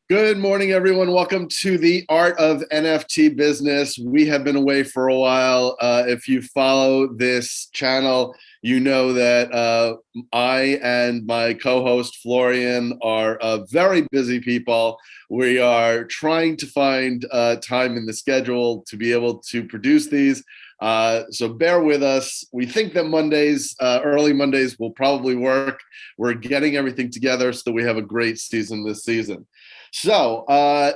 Good morning, everyone. Welcome to the Art of NFT Business. We have been away for a while. If you follow this channel, you know that I and my co-host Florian are very busy people. We are trying to find time in the schedule to be able to produce these. So bear with us. We think that Mondays, early Mondays, will probably work. We're getting everything together so that we have a great season this season. So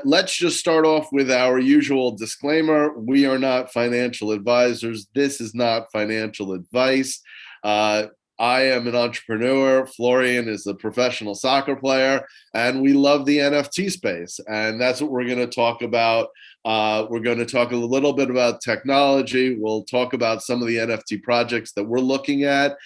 let's just start off with our usual disclaimer. We are not financial advisors. This is not financial advice. I am an entrepreneur. Florian is a professional soccer player, and we love the NFT space. And that's what we're going to talk about. We're going to talk a little bit about technology. We'll talk about some of the NFT projects that we're looking at,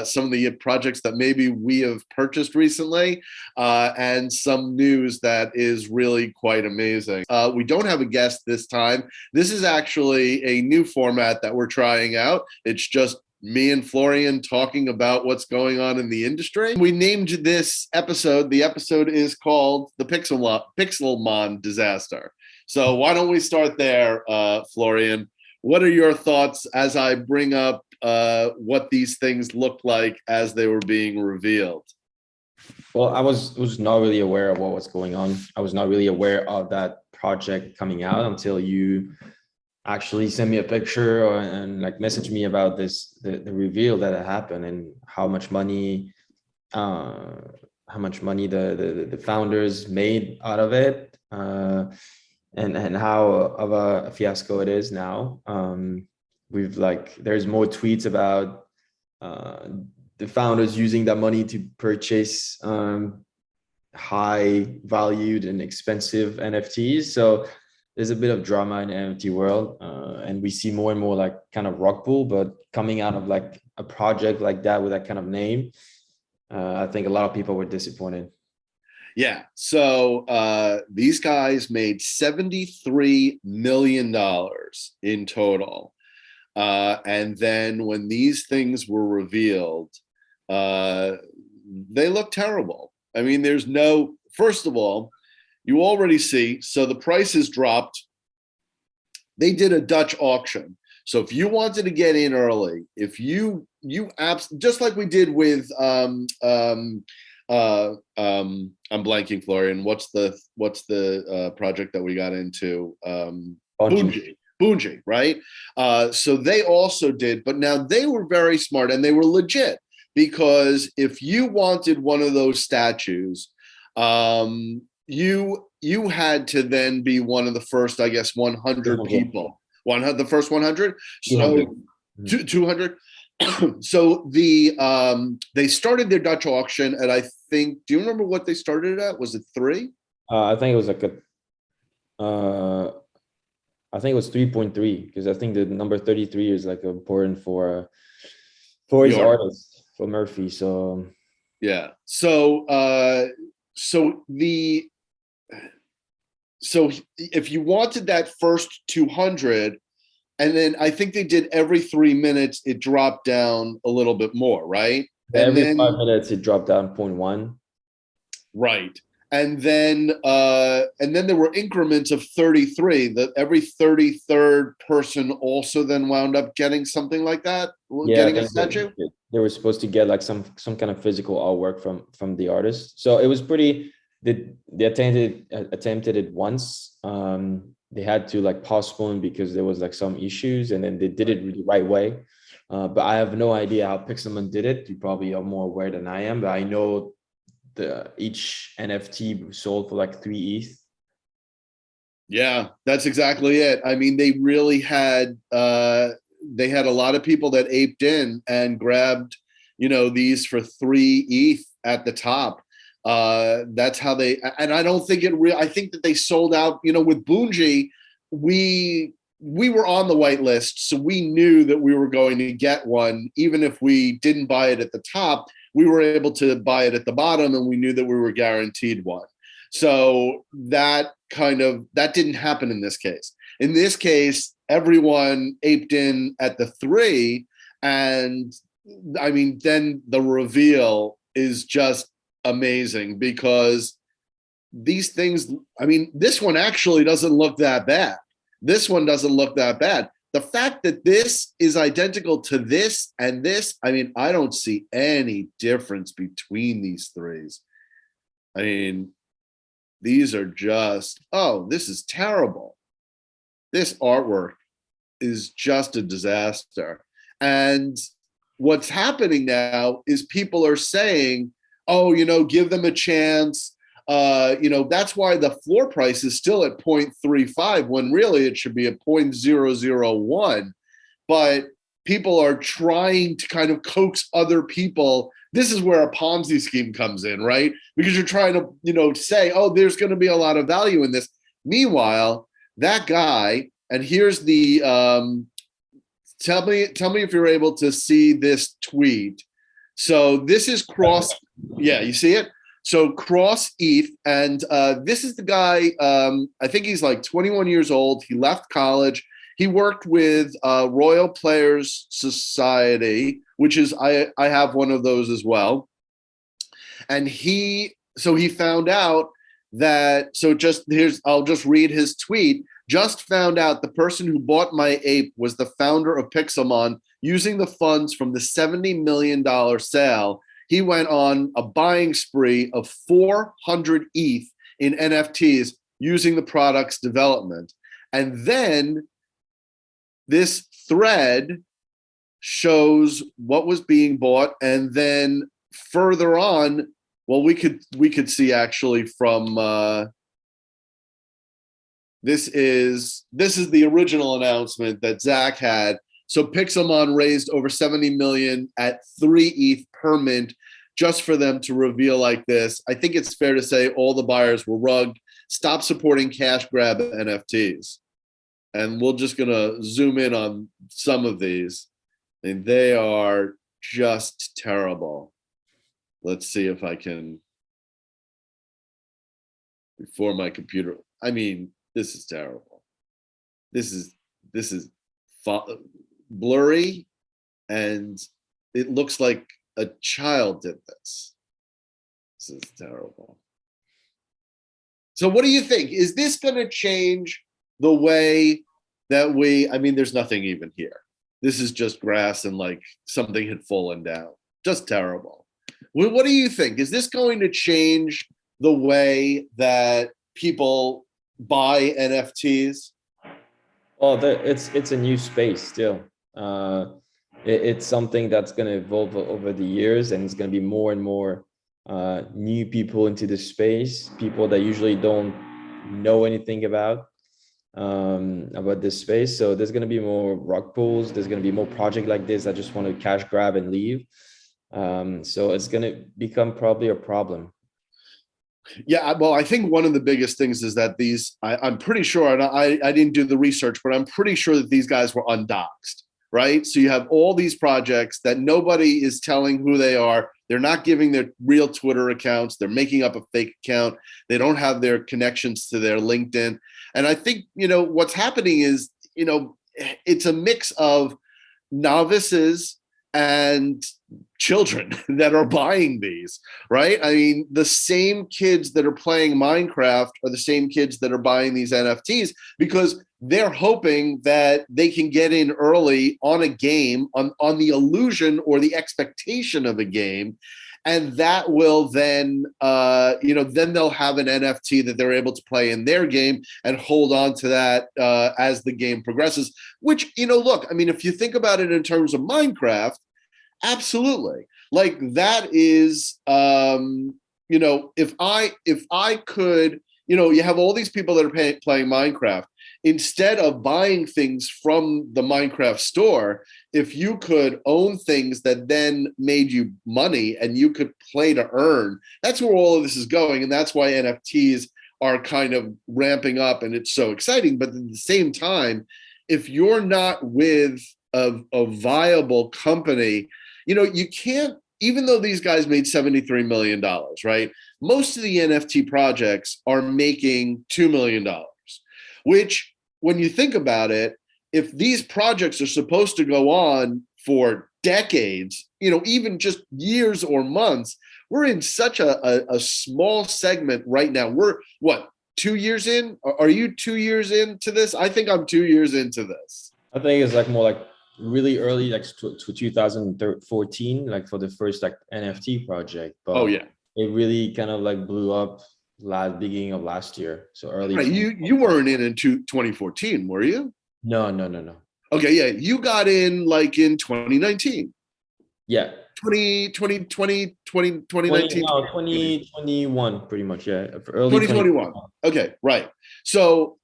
some of the projects that maybe we have purchased recently, and some news that is really quite amazing. We don't have a guest this time. This is actually a new format that we're trying out. It's just me and Florian talking about what's going on in the industry. We named this episode, the episode is called the Pixelmon Disaster. So why don't we start there, Florian? What are your thoughts as I bring up what these things looked like as they were being revealed? Well, I was not really aware of what was going on. I was not really aware of that project coming out until you actually sent me a picture and like message me about the reveal that had happened and how much money the founders made out of it, and how of a fiasco it is now. There's more tweets about the founders using that money to purchase high valued and expensive NFTs. So there's a bit of drama in the NFT world, and we see more and more like kind of rug pull, but coming out of like a project like that with that kind of name, I think a lot of people were disappointed. Yeah, so these guys made $73 million in total. And then when these things were revealed, they look terrible. I mean, first of all, you already see, so the prices dropped. They did a Dutch auction. So if you wanted to get in early, if you just like we did with I'm blanking, Florian. What's the project that we got into? Bungie, right? So they also did, but now they were very smart and they were legit, because if you wanted one of those statues, you had to then be one of the first, I guess, 100 people. The first 100? So 200. So they started their Dutch auction at, I think, do you remember what they started at? Was it 3? I think it was like I think it was 3.3, because I think the number 33 is like important for his artist, for Murphy. So yeah. So if you wanted that first 200, and then I think they did every 3 minutes, it dropped down a little bit more, right? Every 5 minutes it dropped down 0.1. Right. And then there were increments of 33, that every 33rd person also then wound up getting something like that, getting a statue. They were supposed to get like some kind of physical artwork from the artist. So it was pretty. They attempted it once. They had to like postpone because there was like some issues, and then they did it the right way. But I have no idea how Pixelmon did it. You probably are more aware than I am, but I know each NFT sold for like 3 ETH. Yeah, that's exactly it. I mean, they really had they had a lot of people that aped in and grabbed, these for 3 ETH at the top. That's how and I don't think I think that they sold out, with Bungie. We were on the white list, so we knew that we were going to get one. Even if we didn't buy it at the top, we were able to buy it at the bottom, and we knew that we were guaranteed one. So that didn't happen in this case. In this case, everyone aped in at the 3, and I mean, then the reveal is just amazing, because these things, I mean, this one actually doesn't look that bad. This one doesn't look that bad. The fact that this is identical to this and this, I mean, I don't see any difference between these threes. I mean, these are just, oh, this is terrible. This artwork is just a disaster. And what's happening now is people are saying, oh, you know, give them a chance. You know, that's why the floor price is still at 0.35 when really it should be at 0.001. But people are trying to kind of coax other people. This is where a Ponzi scheme comes in, right? Because you're trying to, you know, say, oh, there's going to be a lot of value in this. Meanwhile, that guy, and here's the, tell me if you're able to see this tweet. So this is Cross, yeah, you see it? So Cross ETH, and this is the guy, I think he's like 21 years old. He left college. He worked with Royal Players Society, which is, I have one of those as well. And he found out that, so just here's, I'll just read his tweet. Just found out the person who bought my ape was the founder of Pixelmon. Using the funds from the $70 million sale, he went on a buying spree of 400 ETH in NFTs using the product's development. And then this thread shows what was being bought. And then further on, well, we could see actually from this is the original announcement that Zach had. So Pixelmon raised over 70 million at 3 ETH per mint just for them to reveal like this. I think it's fair to say all the buyers were rugged. Stop supporting cash grab NFTs. And we're just gonna zoom in on some of these. And they are just terrible. Let's see if I can, before my computer, I mean, this is terrible. This is blurry, and it looks like a child did this. This is terrible. So what do you think? Is this going to change the way that I mean, there's nothing even here. This is just grass and like something had fallen down. Just terrible. What do you think? Is this going to change the way that people buy NFTs? Well, it's a new space still. It's something that's going to evolve over the years, and it's going to be more and more new people into the space, people that usually don't know anything about this space. So there's going to be more rug pulls. There's going to be more projects like this that just want to cash grab and leave. So it's going to become probably a problem. Yeah, well, I think one of the biggest things is that I'm pretty sure, and I didn't do the research, but I'm pretty sure that these guys were undoxed, right? So you have all these projects that nobody is telling who they are. They're not giving their real Twitter accounts. They're making up a fake account. They don't have their connections to their LinkedIn. And I think, you know, what's happening is, you know, it's a mix of novices and children that are buying these, right? I mean, the same kids that are playing Minecraft are the same kids that are buying these NFTs because they're hoping that they can get in early on a game, on the illusion or the expectation of a game. And that will then, you know, then they'll have an NFT that they're able to play in their game and hold on to that as the game progresses, which, you know, look, I mean, if you think about it in terms of Minecraft, absolutely. Like that is, you know, if I could, you know, you have all these people that are playing Minecraft. Instead of buying things from the Minecraft store, if you could own things that then made you money and you could play to earn, that's where all of this is going. And that's why NFTs are kind of ramping up and it's so exciting. But at the same time, if you're not with a viable company, you know, you can't, even though these guys made $73 million, right? Most of the NFT projects are making $2 million. Which, when you think about it, if these projects are supposed to go on for decades, even just years or months. We're in such a small segment right now. We're what, 2 years in? Are you 2 years into this? I think I'm 2 years into this. I think it's like more like really early, like to 2014, like for the first like NFT project. But oh yeah, it really kind of like blew up beginning of last year. So early. Right. You weren't in 2014, were you? No. Okay, yeah. You got in like in 2019. Yeah. 2019. 2021, pretty much. Yeah. Early 2021. Okay, right. So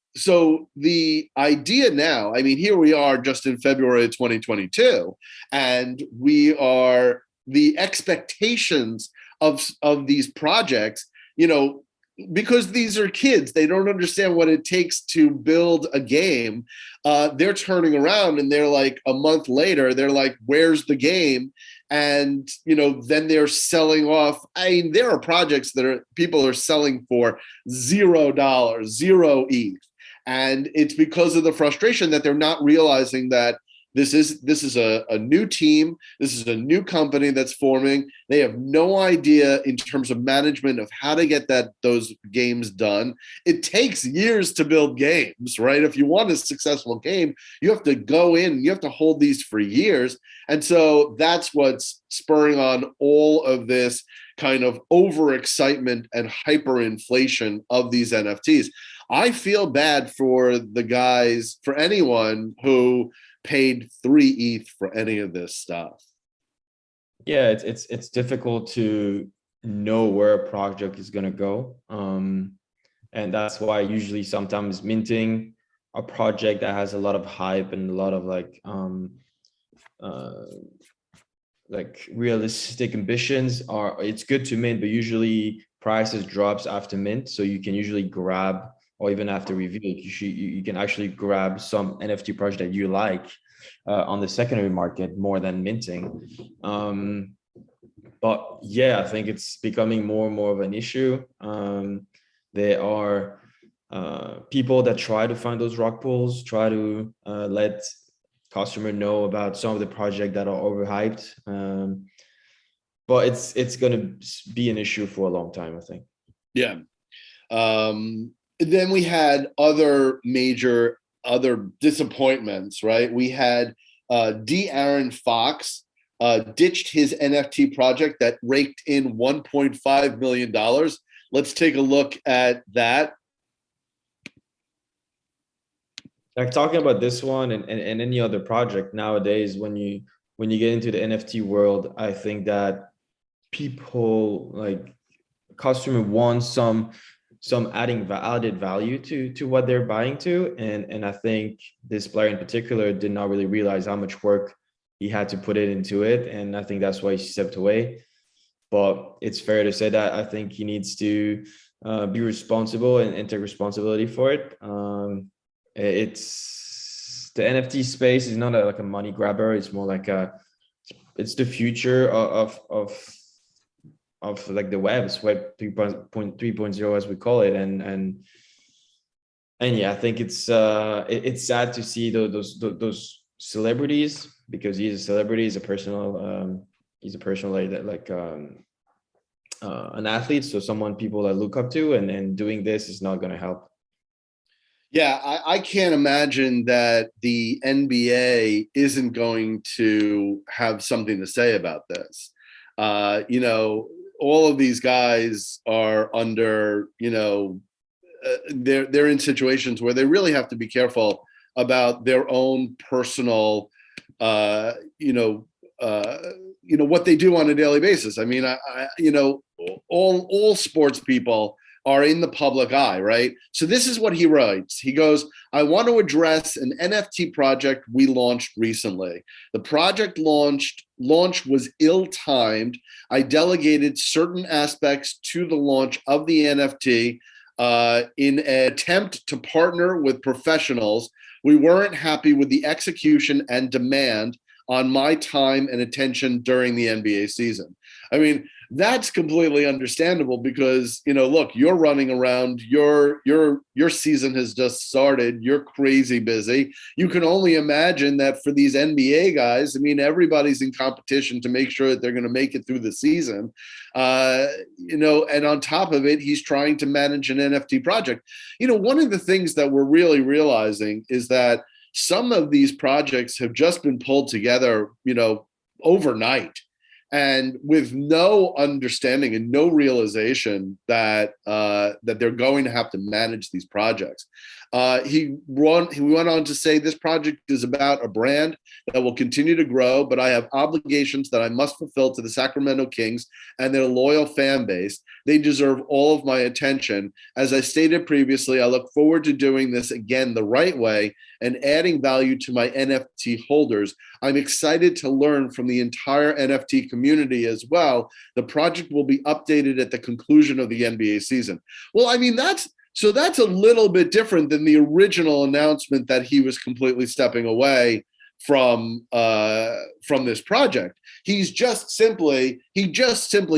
the idea now, I mean, here we are just in February of 2022, and the expectations of these projects, because these are kids, they don't understand what it takes to build a game. They're turning around and they're like, a month later, they're like, where's the game? And then they're selling off. I mean, there are projects that people are selling for $0, 0 ETH, and it's because of the frustration that they're not realizing that this is a new team. This is a new company that's forming. They have no idea in terms of management of how to get those games done. It takes years to build games, right? If you want a successful game, you have to go in, you have to hold these for years. And so that's what's spurring on all of this kind of overexcitement and hyperinflation of these NFTs. I feel bad for the guys, for anyone who paid 3 ETH for any of this stuff. Yeah, it's difficult to know where a project is going to go, and that's why usually sometimes minting a project that has a lot of hype and a lot of like realistic ambitions it's good to mint, but usually prices drops after mint, so you can usually grab, or even after reveal, you can actually grab some NFT project that you like on the secondary market more than minting. But yeah, I think it's becoming more and more of an issue. There are people that try to find those rock pools, try to let customer know about some of the projects that are overhyped. But it's going to be an issue for a long time, I think. Yeah. Then we had other disappointments, right? We had Aaron Fox ditched his NFT project that raked in $1.5 million. Let's take a look at that. Like talking about this one and any other project nowadays, when you get into the NFT world, I think that people, like customer, want some added value to what they're buying to, and I think this player in particular did not really realize how much work he had to put into it, and I think that's why he stepped away. But it's fair to say that I think he needs to be responsible and take responsibility for it. It's the NFT space is not like a money grabber. It's more like it's the future of like the web's web 3.0 as we call it, and yeah, I think it's sad to see those celebrities, because he's a celebrity, he's a personal an athlete, so someone people that look up to, and doing this is not going to help. Yeah, I can't imagine that the NBA isn't going to have something to say about this. All of these guys are under, they're in situations where they really have to be careful about their own personal, what they do on a daily basis. I mean, all sports people are in the public eye, right? So this is what he writes. He goes, I want to address an NFT project we launched recently. The project launch was ill-timed. I delegated certain aspects to the launch of the NFT in an attempt to partner with professionals. We weren't happy with the execution and demand on my time and attention during the NBA season. I mean, That's completely understandable because, look, you're running around, your season has just started, you're crazy busy. You can only imagine that for these NBA guys, I mean, everybody's in competition to make sure that they're going to make it through the season. And on top of it, he's trying to manage an NFT project. One of the things that we're really realizing is that some of these projects have just been pulled together, overnight, and with no understanding and no realization that they're going to have to manage these projects. He went on to say, this project is about a brand that will continue to grow, but I have obligations that I must fulfill to the Sacramento Kings and their loyal fan base. They deserve all of my attention. As I stated previously, I look forward to doing this again the right way and adding value to my NFT holders. I'm excited to learn from the entire NFT community as well. The project will be updated at the conclusion of the NBA season. Well, I mean, that's a little bit different than the original announcement that he was completely stepping away from this project. He just simply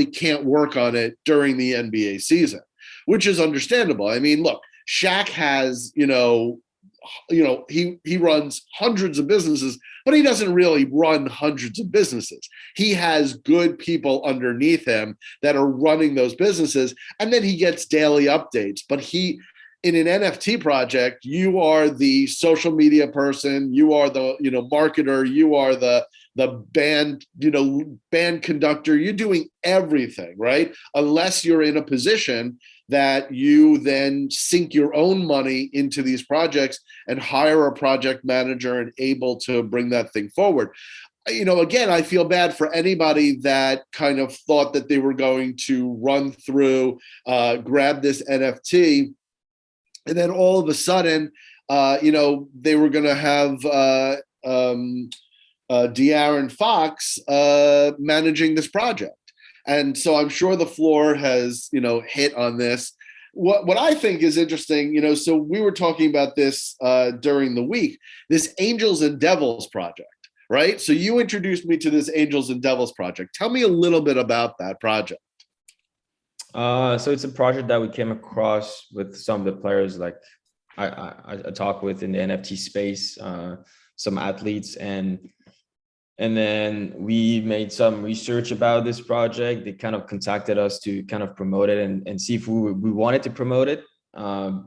can't work on it during the NBA season, which is understandable. I mean, look, Shaq has, he runs hundreds of businesses, but he doesn't really run hundreds of businesses. He has good people underneath him that are running those businesses, and then he gets daily updates. But in an NFT project, you are the social media person, you are the marketer, you are the band band conductor. You're doing everything, right? Unless you're in a position that you then sink your own money into these projects and hire a project manager and able to bring that thing forward. Again, I feel bad for anybody that kind of thought that they were going to run through, grab this NFT, and then all of a sudden, they were going to have De'Aaron Fox managing this project. And so I'm sure the floor has, hit on this. What I think is interesting, so we were talking about this during the week, this Angels and Devils project, right? So you introduced me to this Angels and Devils project. Tell me a little bit about that project. So it's a project that we came across with some of the players, like I talk with in the NFT space, some athletes, and then we made some research about this project. They kind of contacted us to kind of promote it and see if we wanted to promote it. And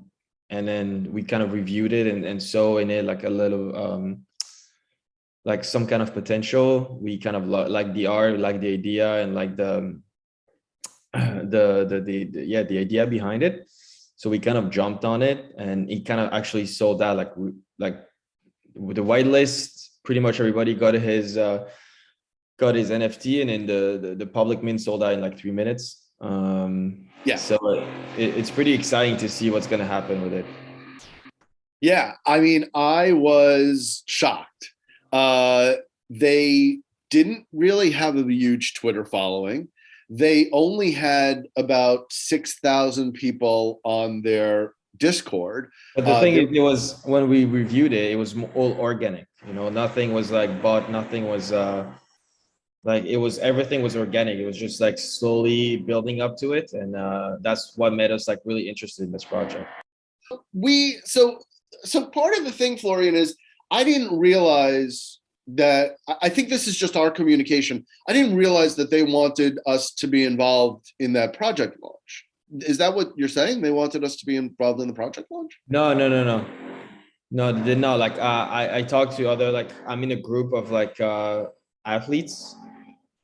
then we kind of reviewed it and saw in it like a little, like some kind of potential. We kind of like the art, like the idea, and like the idea behind it. So we kind of jumped on it, and it kind of actually sold out like with the whitelist. Pretty much everybody got his NFT, and then the public mint sold out in like 3 minutes. So it's pretty exciting to see what's going to happen with it. Yeah, I mean, I was shocked. They didn't really have a huge Twitter following. They only had about 6,000 people on their Discord. But the thing is, it was, when we reviewed it, it was all organic. Nothing was like bought, nothing was everything was organic. It was just like slowly building up to it, and that's what made us like really interested in this project. So part of the thing, Florian, is I didn't realize that. I think this is just our communication. I didn't realize that they wanted us to be involved in that project launch. Is that what you're saying? They wanted us to be involved in the project launch? No, they did not. Like I talked to other, like I'm in a group of like athletes.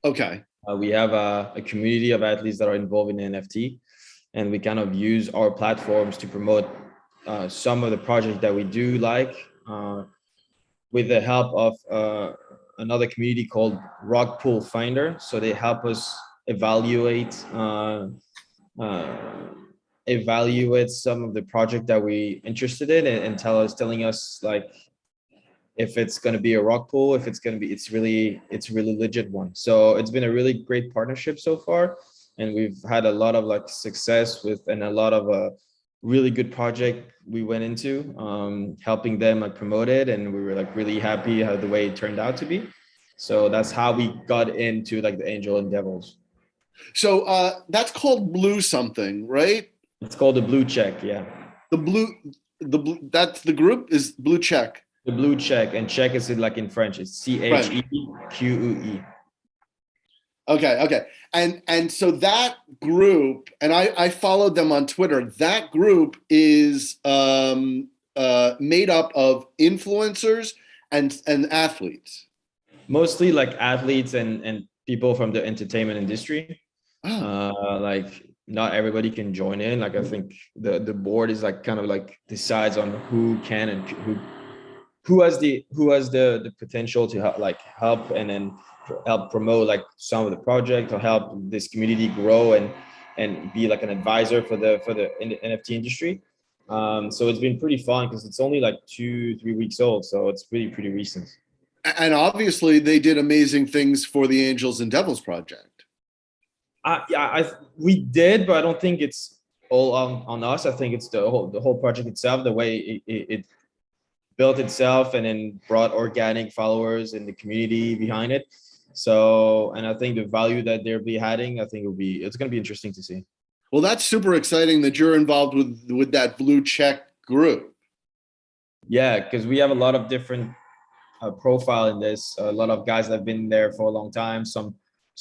Okay. We have a community of athletes that are involved in NFT, and we kind of use our platforms to promote some of the projects that we do like, with the help of another community called Rug Pool Finder. So they help us evaluate some of the project that we interested in, and telling us like if it's going to be a rock pool, if it's going to be, it's really legit one. So it's been a really great partnership so far, and we've had a lot of like success with, and a lot of really good project we went into, helping them like promote it, and we were like really happy how the way it turned out to be. So that's how we got into like the Angel and Devils. So that's called blue something, right? It's called the blue check. Yeah. The blue, that's the group is blue check. The blue check, and check is like in French. It's CHEQUE. Okay. And so that group, and I followed them on Twitter. That group is made up of influencers and athletes. Mostly like athletes and people from the entertainment industry. Like not everybody can join in. Like I think the board is like kind of like decides on who can and who has the potential to help and then help promote like some of the project or help this community grow and be like an advisor for the NFT industry. So it's been pretty fun because it's only like 2-3 weeks old, so it's pretty recent. And obviously they did amazing things for the Angels and Devils project. We did, but I don't think it's all on us. I think it's the whole project itself, the way it built itself and then brought organic followers in the community behind it. So, and I think the value that they'll be adding, I think it's going to be interesting to see. Well, that's super exciting that you're involved with that blue check group. Yeah, because we have a lot of different profile in this. A lot of guys that have been there for a long time. Some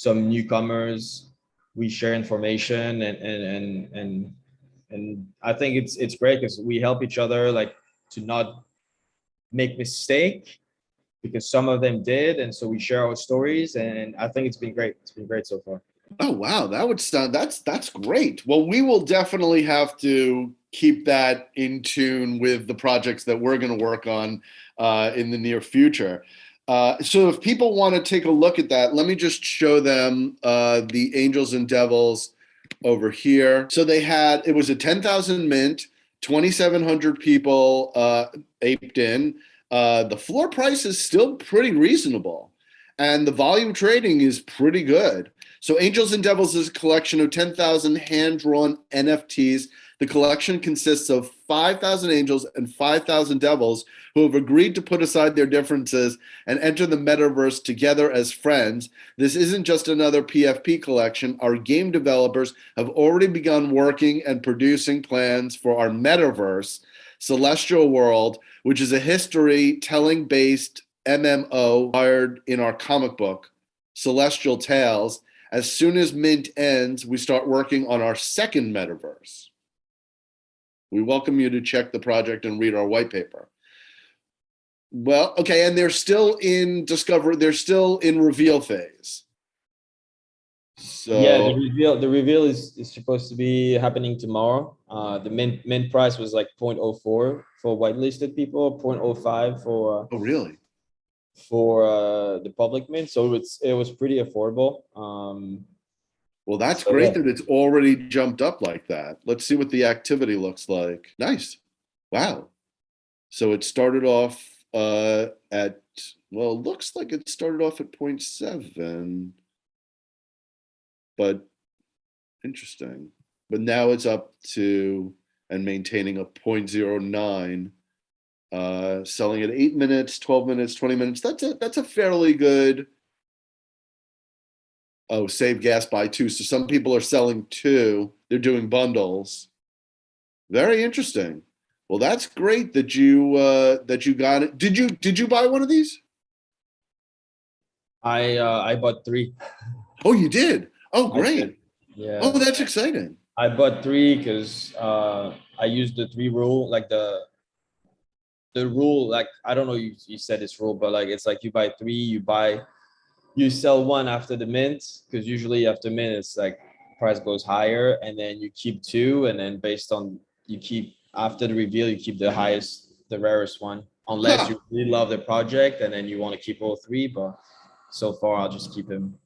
newcomers. We share information and I think it's great because we help each other like to not make mistake, because some of them did, and so we share our stories, and I think it's been great. It's been great so far. Oh wow, that's great. Well, we will definitely have to keep that in tune with the projects that we're going to work on in the near future. So if people want to take a look at that, let me just show them the Angels and Devils over here. So it was a 10,000 mint, 2,700 people aped in. The floor price is still pretty reasonable, and the volume trading is pretty good. So Angels and Devils is a collection of 10,000 hand-drawn NFTs. The collection consists of 5,000 angels and 5,000 devils who have agreed to put aside their differences and enter the metaverse together as friends. This isn't just another PFP collection. Our game developers have already begun working and producing plans for our metaverse, Celestial World, which is a history-telling-based MMO hired in our comic book, Celestial Tales. As soon as Mint ends, we start working on our second metaverse. We welcome you to check the project and read our white paper. Well, okay, and they're still in discovery. They're still in reveal phase. So yeah, the reveal is supposed to be happening tomorrow. The mint price was like 0.04 for whitelisted people, 0.05 for oh really? For the public mint, so it was pretty affordable. Well, that's great that it's already jumped up like that. Let's see what the activity looks like. Nice. Wow. So it started off at, well, it looks like it started off at 0.7, but interesting. But now it's up to and maintaining a 0.09, selling at 8 minutes, 12 minutes, 20 minutes. That's a fairly good. Oh, save gas by 2. So some people are selling 2. They're doing bundles. Very interesting. Well, that's great that you got it. Did you buy one of these? I bought 3. Oh, you did? Oh, great. Yeah. Oh, that's exciting. I bought 3 because I used the 3 rule, like the rule, like I don't know you said this rule, but like it's like you buy 3, you sell 1 after the mint, because usually after mint it's like price goes higher, and then you keep 2, and then based on you keep after the reveal you keep the highest, the rarest one, unless you really love the project and then you want to keep all 3. But so far I'll just keep him.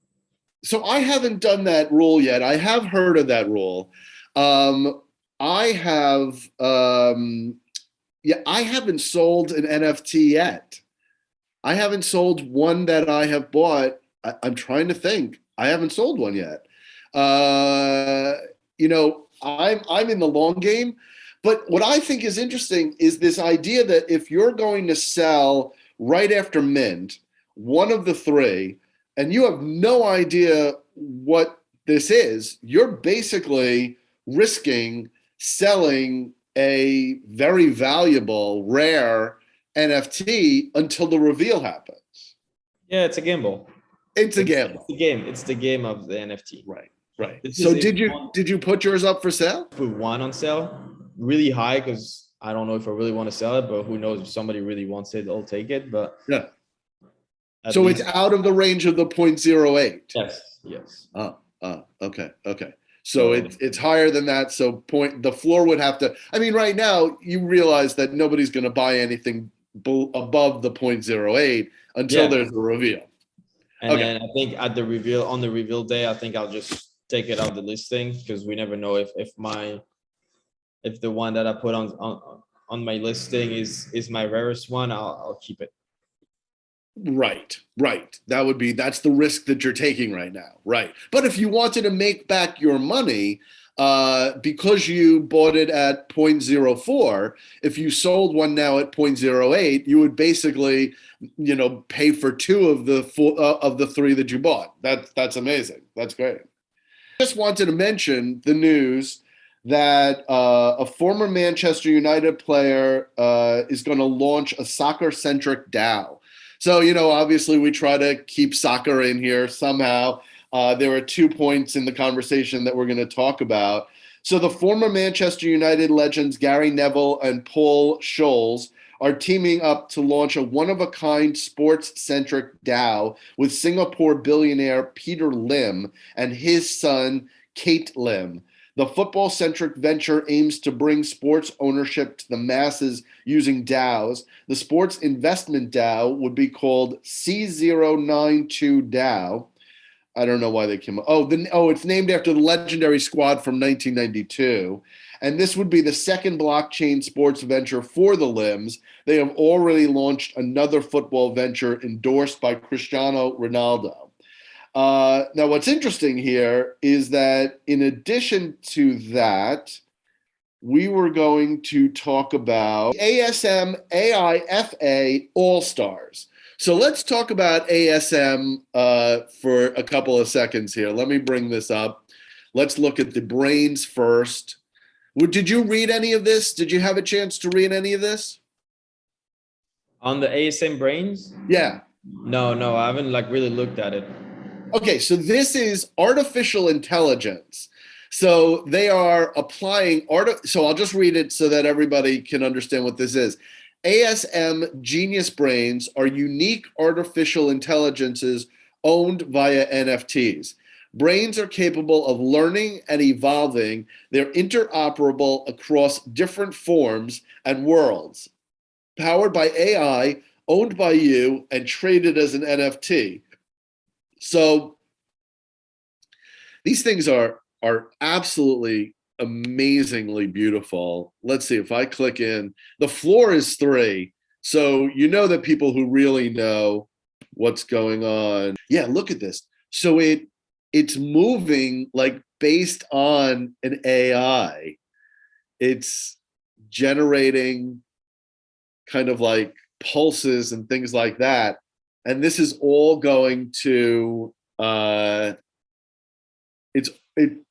So I haven't done that rule yet. I have heard of that rule. I haven't sold an NFT yet. I haven't sold one that I have bought. I'm trying to think. I haven't sold one yet. I'm in the long game. But what I think is interesting is this idea that if you're going to sell right after mint, one of the 3, and you have no idea what this is, you're basically risking selling a very valuable, rare NFT until the reveal happens. Yeah, it's a gamble. It's a gamble. It's the game. It's the game of the NFT. Right, right. This So is did you put yours up for sale? Put one on sale, really high, because I don't know if I really want to sell it, but who knows, if somebody really wants it, I'll take it. But Yeah. at So least- it's out of the range of the 0.08. Yes. Okay. So it's higher than that. So the floor would have to. I mean, right now you realize that nobody's going to buy anything above the 0.08 until there's a reveal. And then I think on the reveal day, I think I'll just take it out the listing, because we never know if the one that I put on my listing is my rarest one, I'll keep it. Right. That's the risk that you're taking right now. Right. But if you wanted to make back your money, because you bought it at 0.04, if you sold one now at 0.08, you would basically, pay for two of the three that you bought. That's amazing. That's great. Just wanted to mention the news that a former Manchester United player is going to launch a soccer-centric DAO. So, obviously we try to keep soccer in here somehow. There are 2 points in the conversation that we're going to talk about. So the former Manchester United legends Gary Neville and Paul Scholes are teaming up to launch a one-of-a-kind sports-centric DAO with Singapore billionaire Peter Lim and his son, Kiat Lim. The football-centric venture aims to bring sports ownership to the masses using DAOs. The sports investment DAO would be called CO92 DAO. I don't know why they came up. It's named after the legendary squad from 1992. And this would be the second blockchain sports venture for the Lims. They have already launched another football venture endorsed by Cristiano Ronaldo. Now, what's interesting here is that in addition to that, we were going to talk about ASM AIFA All-Stars. So let's talk about ASM for a couple of seconds here. Let me bring this up. Let's look at the brains first. Did you read any of this? Did you have a chance to read any of this? On the ASM brains? Yeah. No, I haven't really looked at it. Okay, so this is artificial intelligence. So they are applying so I'll just read it so that everybody can understand what this is. ASM Genius Brains are unique artificial intelligences owned via NFTs. Brains are capable of learning and evolving. They're interoperable across different forms and worlds. Powered by AI, owned by you, and traded as an NFT. So these things are absolutely amazingly beautiful. Let's see if I click in. The floor is 3. So that people who really know what's going on. Yeah, look at this. So it's moving based on an AI. It's generating kind of pulses and things like that. And this is all going to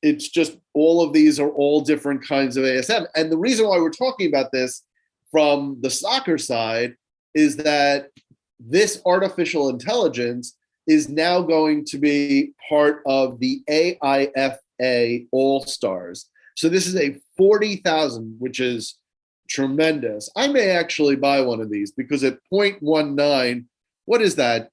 it's just all of these are all different kinds of ASM. And the reason why we're talking about this from the soccer side is that this artificial intelligence is now going to be part of the AIFA All-Stars. So this is a 40,000, which is tremendous. I may actually buy one of these because at 0.19, what is that?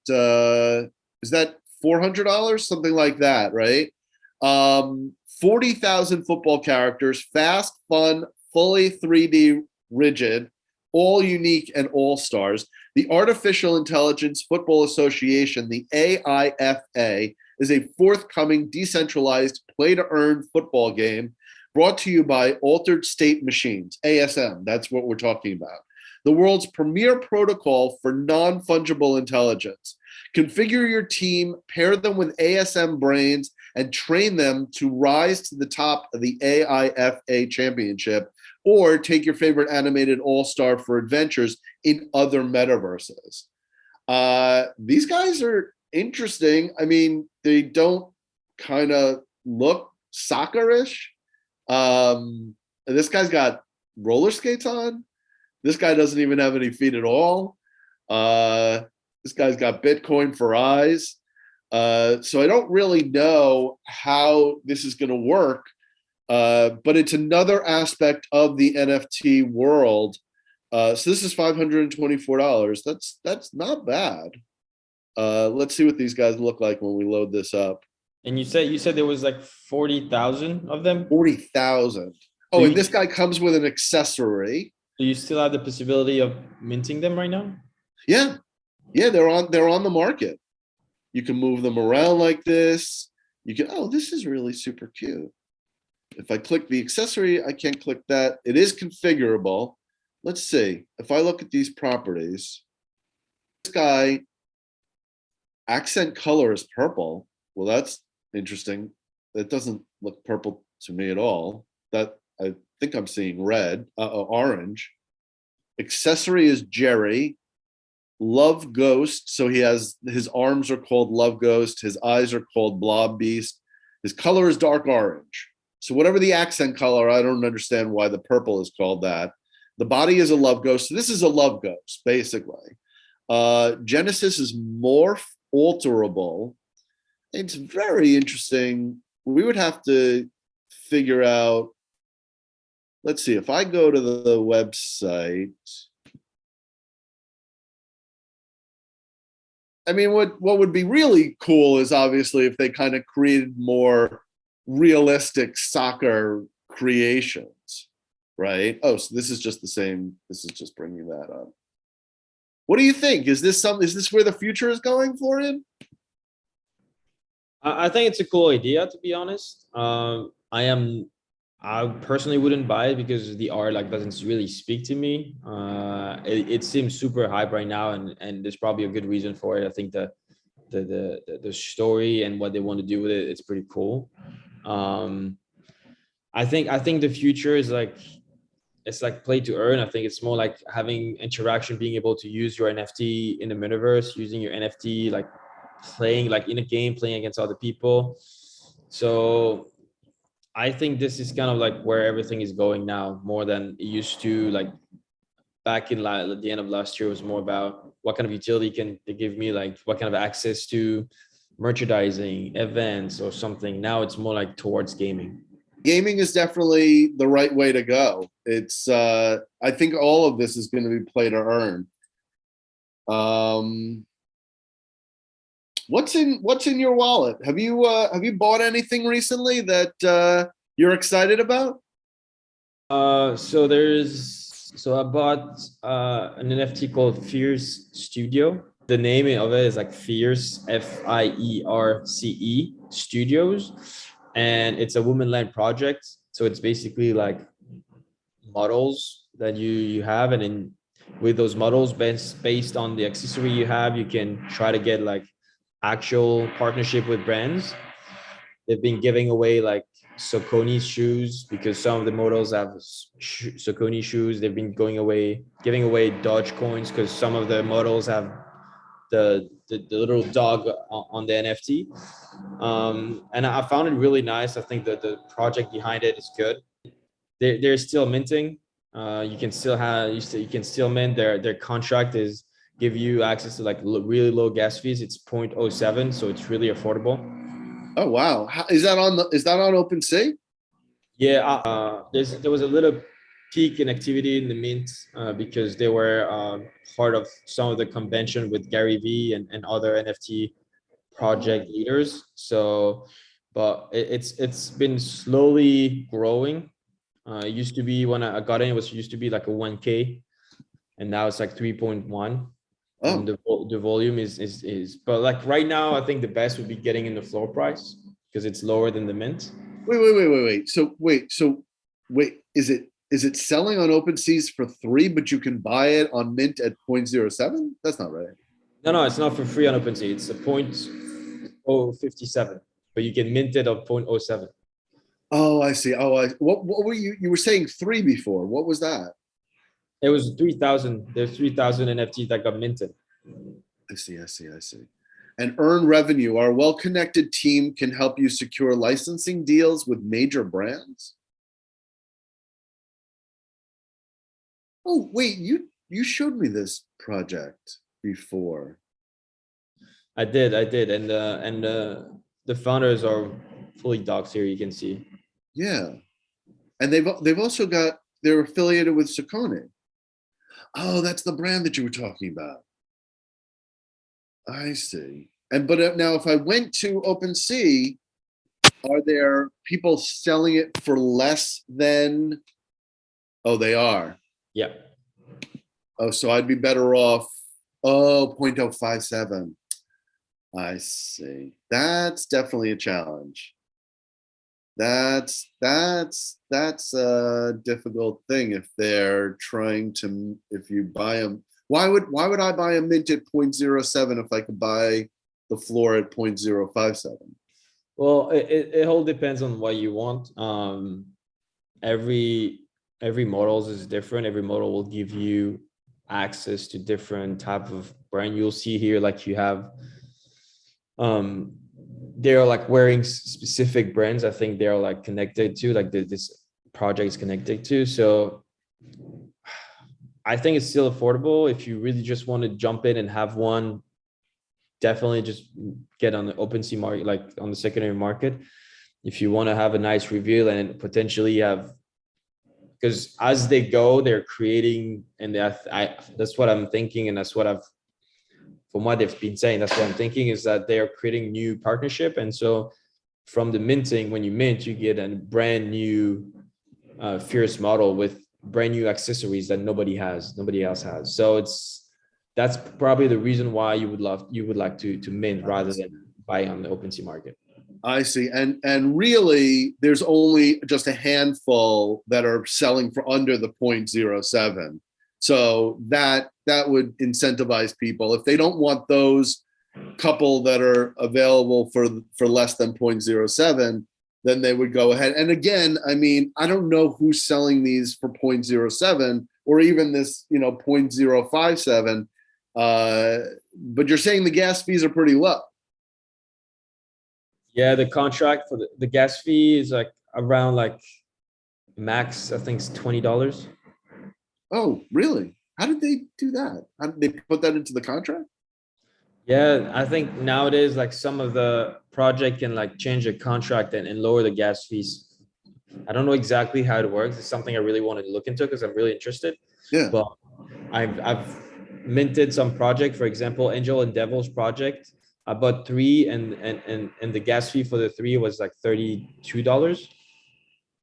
Is that $400? Something like that, right? 40,000 football characters, fast, fun, fully 3D rigid, all unique and all-stars. The Artificial Intelligence Football Association, the AIFA, is a forthcoming decentralized play-to-earn football game brought to you by Altered State Machines, ASM, that's what we're talking about. The world's premier protocol for non-fungible intelligence. Configure your team, pair them with ASM brains, and train them to rise to the top of the AIFA championship, or take your favorite animated all-star for adventures in other metaverses. These guys are interesting. I mean, they don't kind of look soccer-ish. This guy's got roller skates on. This guy doesn't even have any feet at all. This guy's got Bitcoin for eyes. So I don't really know how this is going to work, but it's another aspect of the NFT world. So this is $524. That's not bad. Let's see what these guys look like when we load this up. And you said there was like 40,000 of them? 40,000. Oh, and this guy comes with an accessory. Do you still have the possibility of minting them right now? Yeah. Yeah, they're on the market. You can move them around like this. You can, oh, this is really super cute. If I click the accessory, I can't click that. It is configurable. Let's see. If I look at these properties, this guy, accent color is purple. Well, that's interesting. That doesn't look purple to me at all. That I think I'm seeing red, orange. Accessory is Jerry. Love Ghost. So he has, his arms are called Love Ghost. His eyes are called Blob Beast. His color is dark orange. So whatever the accent color, I don't understand why the purple is called that. The body is a Love Ghost. So this is a Love Ghost, basically. Genesis is morph alterable. It's very interesting. We would have to figure out, let's see, if I go to the website, I mean, what would be really cool is obviously if they kind of created more realistic soccer creations, right? Oh, so this is just the same. This is just bringing that up. What do you think? Is this where the future is going, Florian? I think it's a cool idea, to be honest. I personally wouldn't buy it because the art like doesn't really speak to me. It seems super hype right now, and there's probably a good reason for it. I think the story and what they want to do with it's pretty cool. I think the future is like, it's like play to earn. I think it's more like having interaction, being able to use your NFT in the metaverse, using your NFT like playing like in a game, playing against other people. So I think this is kind of like where everything is going now, more than it used to. Like back in at the end of last year, it was more about what kind of utility can they give me, like what kind of access to merchandising, events, or something. Now it's more like towards gaming. Gaming is definitely the right way to go. It's I think all of this is going to be play to earn. What's in your wallet? Have you bought anything recently that you're excited about? So I bought an NFT called Fierce Studio. The name of it is like Fierce, FIERCE Studios, and it's a woman-led project. So it's basically like models that you have, and then with those models based on the accessory you have, you can try to get like actual partnership with brands. They've been giving away like Saucony shoes because some of the models have Saucony shoes. They've been giving away Doge coins because some of the models have the little dog on the NFT. And I found it really nice. I think that the project behind it is good. They're still minting. You can still mint. Their contract is give you access to like really low gas fees. It's 0.07, so it's really affordable. Oh wow! Is that on OpenSea? Yeah, there was a little peak in activity in the mint because they were part of some of the convention with Gary Vee and other NFT project leaders. So, but it's been slowly growing. It used to be when I got in, it used to be like a 1K, and now it's like 3.1. Oh. And the volume is but like right now, I think the best would be getting in the floor price because it's lower than the mint. Wait. So is it selling on OpenSeas for 3, but you can buy it on mint at 0.07? That's not right. No, it's not for free on OpenSea. It's a 0.057, but you can mint it at 0.07. Oh, I see. What were you were saying 3 before? What was that? It was 3,000. There's 3,000 NFTs that got minted. I see. and earn revenue. Our well-connected team can help you secure licensing deals with major brands. Oh, wait, you showed me this project before. I did, and the founders are fully doxed here. You can see. Yeah, and they've also got, they're affiliated with Saucony. Oh, that's the brand that you were talking about. I see. And but now, if I went to OpenSea, are there people selling it for less than? Oh, they are. Yeah. Oh, so I'd be better off. Oh, 0.057. I see. That's definitely a challenge. That's a difficult thing if they're trying to, if you buy them. Why would I buy a mint at 0.07 if I could buy the floor at 0.057? Well, it all depends on what you want. Every models is different. Every model will give you access to different type of brand. You'll see here, like you have, they're like wearing specific brands. I think they're like connected to, like this project is connected to. So I think it's still affordable. If you really just want to jump in and have one, definitely just get on the OpenSea market, like on the secondary market. If you want to have a nice reveal and potentially have, because as they go, they're creating, and that's what I'm thinking, and that's what from what they've been saying, that's what I'm thinking, is that they are creating new partnership. And so from the minting, when you mint, you get a brand new fierce model with brand new accessories that nobody else has. So that's probably the reason why you would like to mint rather than buy on the OpenSea market. I see. And really, there's only just a handful that are selling for under the 0.07. So that would incentivize people. If they don't want those couple that are available for less than 0.07, then they would go ahead. And again, I mean, I don't know who's selling these for 0.07 or even this, 0.057. But you're saying the gas fees are pretty low. Yeah, the contract for the gas fee is like around like max, I think it's $20. Oh, really? How did they do that? How did they put that into the contract? Yeah, I think nowadays, like some of the project can like change the contract and lower the gas fees. I don't know exactly how it works. It's something I really wanted to look into because I'm really interested. Yeah. But I've minted some project, for example, Angel and Devil's project. I bought 3 and the gas fee for the 3 was like $32.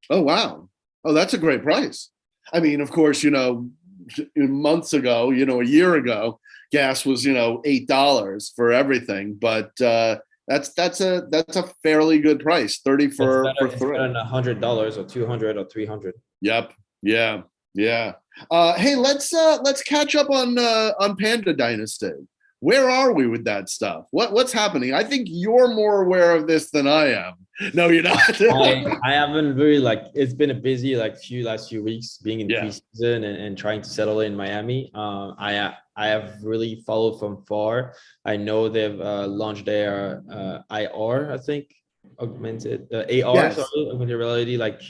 Oh, wow. Oh, that's a great price. I mean, of course, months ago, a year ago, gas was, $8 for everything. But that's a fairly good price. 30 for It's better 3. than $100 or 200 or 300. Yep. Yeah. Yeah. Hey, let's catch up on Panda Dynasty. Where are we with that stuff? What's happening? I think you're more aware of this than I am. No, you're not. I haven't really, like, it's been a busy last few weeks being in preseason and trying to settle in Miami. I have really followed from far. I know they've launched their IR, I think, augmented AR, Yes. sorry, augmented reality, like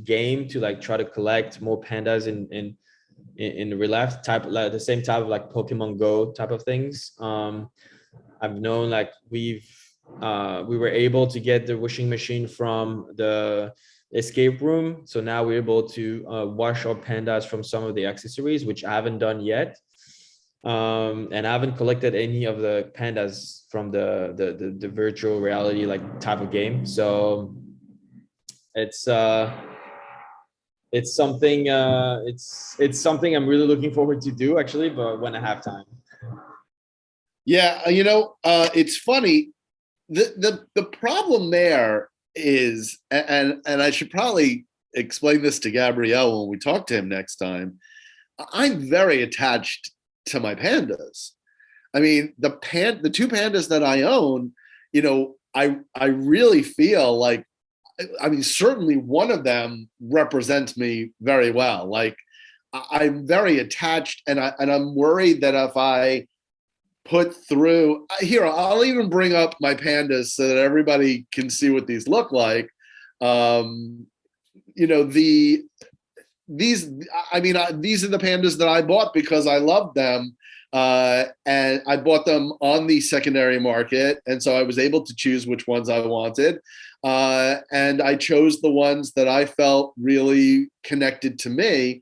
game to like try to collect more pandas in the real life type, like the same type of like Pokemon Go type of things. I've known like we were able to get the washing machine from the escape room. So now we're able to wash our pandas from some of the accessories, which I haven't done yet. And I haven't collected any of the pandas from the virtual reality like type of game. So it's something it's something I'm really looking forward to do, actually, but when I have time. Yeah, it's funny. The problem there is, and I should probably explain this to Gabrielle when we talk to him next time. I'm very attached to my pandas. I mean, the 2 pandas that I own, I really feel like, I mean, certainly one of them represents me very well. Like, I'm very attached, and I'm worried that if I put through here. I'll even bring up my pandas so that everybody can see what these look like. You know, these are the pandas that I bought because I loved them. And I bought them on the secondary market. And so I was able to choose which ones I wanted. And I chose the ones that I felt really connected to me.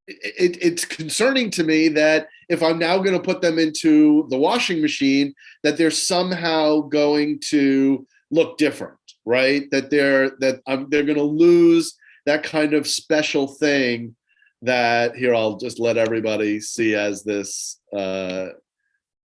It's concerning to me that if I'm now going to put them into the washing machine, that they're somehow going to look different, right? That they're going to lose that kind of special thing that here, I'll just let everybody see as this,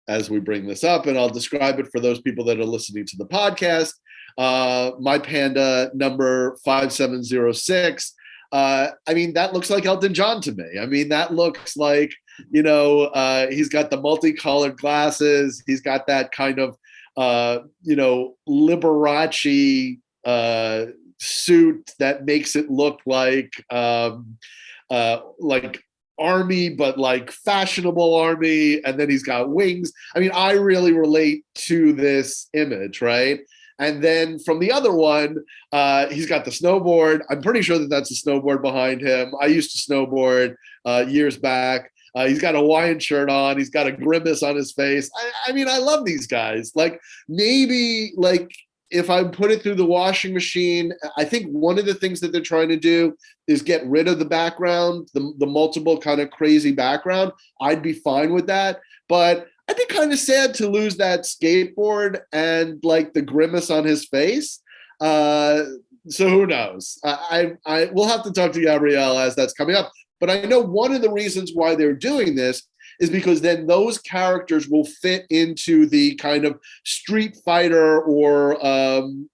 as we bring this up, and I'll describe it for those people that are listening to the podcast. My panda number 5706, that looks like Elton John to me. I mean, that looks like, he's got the multicolored glasses. He's got that kind of, Liberace suit that makes it look like army, but like fashionable army. And then he's got wings. I mean, I really relate to this image, right? And then from the other one, he's got the snowboard. I'm pretty sure that that's a snowboard behind him. I used to snowboard years back. He's got a Hawaiian shirt on. He's got a grimace on his face. I mean, I love these guys. Like, maybe if I put it through the washing machine, I think one of the things that they're trying to do is get rid of the background, the multiple kind of crazy background. I'd be fine with that. But I'd be kind of sad to lose that skateboard and like the grimace on his face. So who knows? I we'll have to talk to Gabrielle as that's coming up. But I know one of the reasons why they're doing this is because then those characters will fit into the kind of Street Fighter or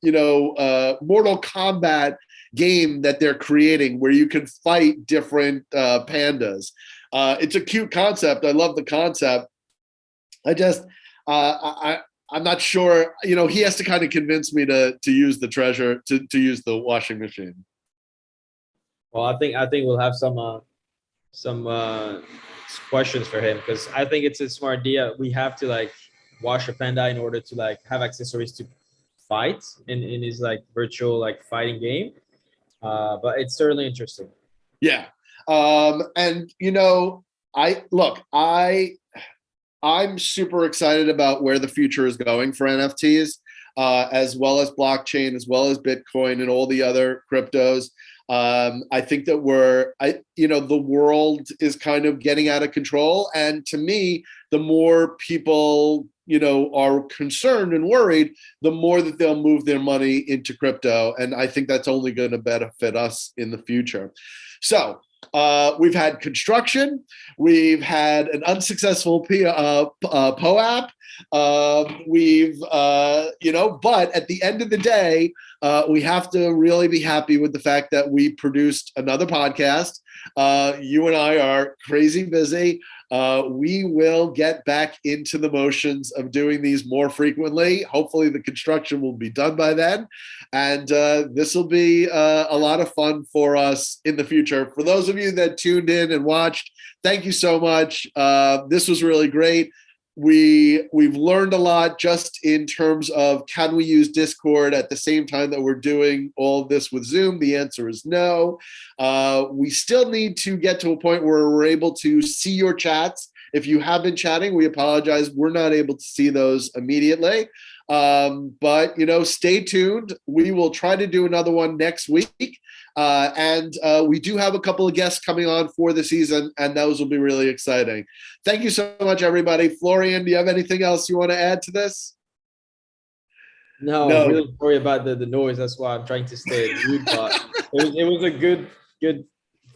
Mortal Kombat game that they're creating, where you can fight different pandas. It's a cute concept. I love the concept. I just I'm not sure. He has to kind of convince me to use the treasure to use the washing machine. Well, I think we'll have some questions for him, because I think it's a smart idea. We have to wash a panda in order to have accessories to fight in his virtual fighting game. But it's certainly interesting. Yeah. And I'm super excited about where the future is going for NFTs, as well as blockchain, as well as Bitcoin and all the other cryptos. I think that the world is kind of getting out of control. And to me, the more people, are concerned and worried, the more that they'll move their money into crypto. And I think that's only going to benefit us in the future. So we've had construction. We've had an unsuccessful POAP. But at the end of the day, we have to really be happy with the fact that we produced another podcast. You and I are crazy busy. We will get back into the motions of doing these more frequently. Hopefully the construction will be done by then. And this will be a lot of fun for us in the future. For those of you that tuned in and watched, thank you so much. This was really great. We've learned a lot just in terms of, can we use Discord at the same time that we're doing all this with Zoom? The answer is no. We still need to get to a point where we're able to see your chats. If you have been chatting, we apologize. We're not able to see those immediately. But stay tuned. We will try to do another one next week. And we do have a couple of guests coming on for the season, and those will be really exciting. Thank you so much, everybody. Florian, do you have anything else you want to add to this? No. I'm really sorry about the noise. That's why I'm trying to stay mute. But it was a good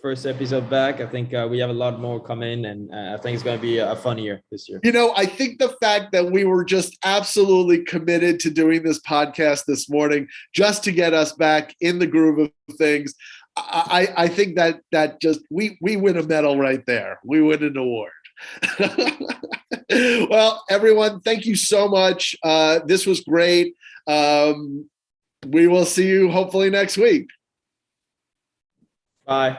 first episode back. I think we have a lot more coming, and I think it's going to be a fun year this year. I think the fact that we were just absolutely committed to doing this podcast this morning just to get us back in the groove of things, I think that just we win a medal right there. We win an award. Well, everyone, thank you so much. This was great. We will see you hopefully next week. Bye.